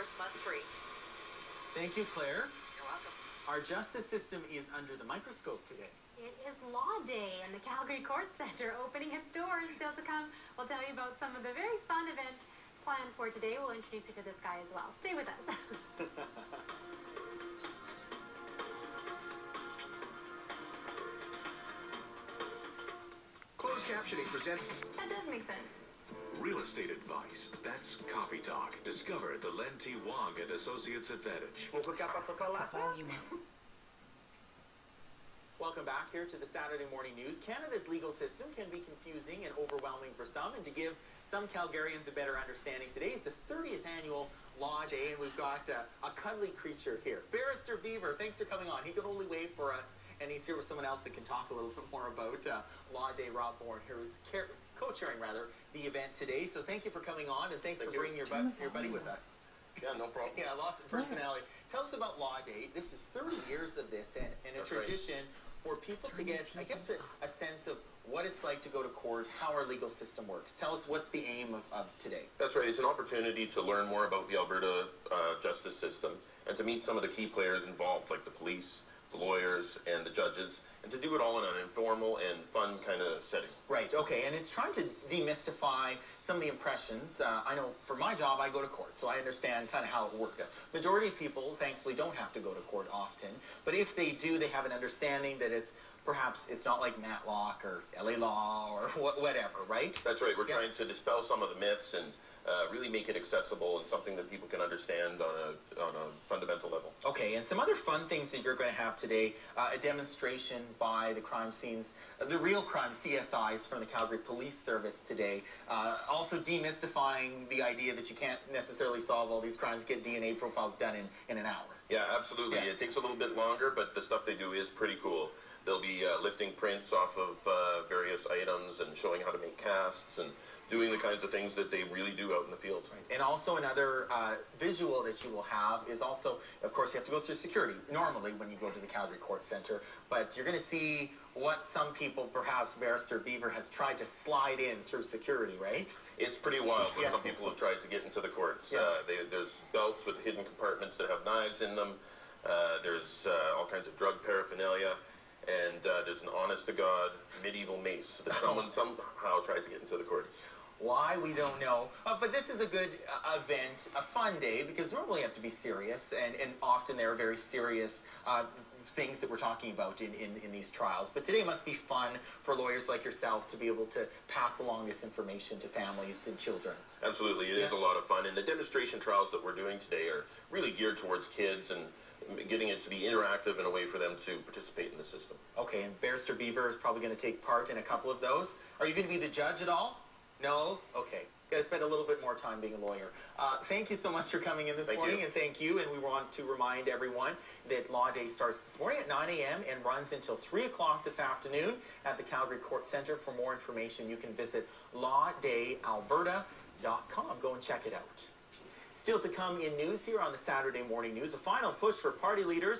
first month free. Thank you, Claire. You're welcome. Our justice system is under the microscope today. It is Law Day, and the Calgary Court Centre opening its doors. Still to come, we'll tell you about some of the very fun events planned for today. We'll introduce you to this guy as well. Stay with us. Closed captioning present. That does make sense. Real estate advice. That's Coffee Talk. Discover the Len T. Wong and Associates advantage. Welcome back here to the Saturday Morning News. Canada's legal system can be confusing and overwhelming for some, and to give some Calgarians a better understanding, today is the 30th annual Law Day, and we've got a cuddly creature here. Barrister Beaver, thanks for coming on. He could only wave for us, and he's here with someone else that can talk a little bit more about Law Day. Rob Bourne here, who's co-chairing the event today. So thank you for coming on, and thanks for bringing your buddy with us. Yeah, no problem. Yeah, lots of personality. Tell us about Law Day. This is 30 years of this, and a tradition for people to get, I guess, a sense of what it's like to go to court, how our legal system works. Tell us what's the aim of today. That's right. It's an opportunity to learn more about the Alberta justice system and to meet some of the key players involved, like the police, the lawyers, and the judges, and to do it all in an informal and fun kind of setting. Right, okay, and it's trying to demystify some of the impressions. I know for my job, I go to court, so I understand kind of how it works. Yeah. Majority of people, thankfully, don't have to go to court often, but if they do, they have an understanding that perhaps it's not like Matlock or LA Law or whatever, right? That's right. We're trying to dispel some of the myths and really make it accessible and something that people can understand on a fundamental level. Okay, and some other fun things that you're going to have today, a demonstration by the crime scenes, the real crime CSIs from the Calgary Police Service today, also demystifying the idea that you can't necessarily solve all these crimes, get DNA profiles done in an hour. Yeah, absolutely. Yeah. It takes a little bit longer, but the stuff they do is pretty cool. They'll be lifting prints off of various items and showing how to make casts and doing the kinds of things that they really do out in the field. Right. And also another visual that you will have is also, of course, you have to go through security normally when you go to the Calgary Court Centre, but you're going to see what some people, perhaps Barrister Beaver, has tried to slide in through security, right? It's pretty wild when some people have tried to get into the courts. Yeah. There's belts with hidden compartments that have knives in them. There's all kinds of drug paraphernalia. And there's an honest-to-God medieval mace that someone somehow tried to get into the courts. Why, we don't know. But this is a good event, a fun day, because normally you have to be serious, and often there are very serious things that we're talking about in these trials. But today must be fun for lawyers like yourself to be able to pass along this information to families and children. Absolutely. It is a lot of fun. And the demonstration trials that we're doing today are really geared towards kids and getting it to be interactive and a way for them to participate in the system. Okay, and Barrister Beaver is probably going to take part in a couple of those. Are you going to be the judge at all? No? Okay. You got to spend a little bit more time being a lawyer. Thank you so much for coming in this morning, and thank you. And we want to remind everyone that Law Day starts this morning at 9 a.m. and runs until 3 o'clock this afternoon at the Calgary Court Centre. For more information, you can visit lawdayalberta.com. Go and check it out. Still to come in news here on the Saturday Morning News, a final push for party leaders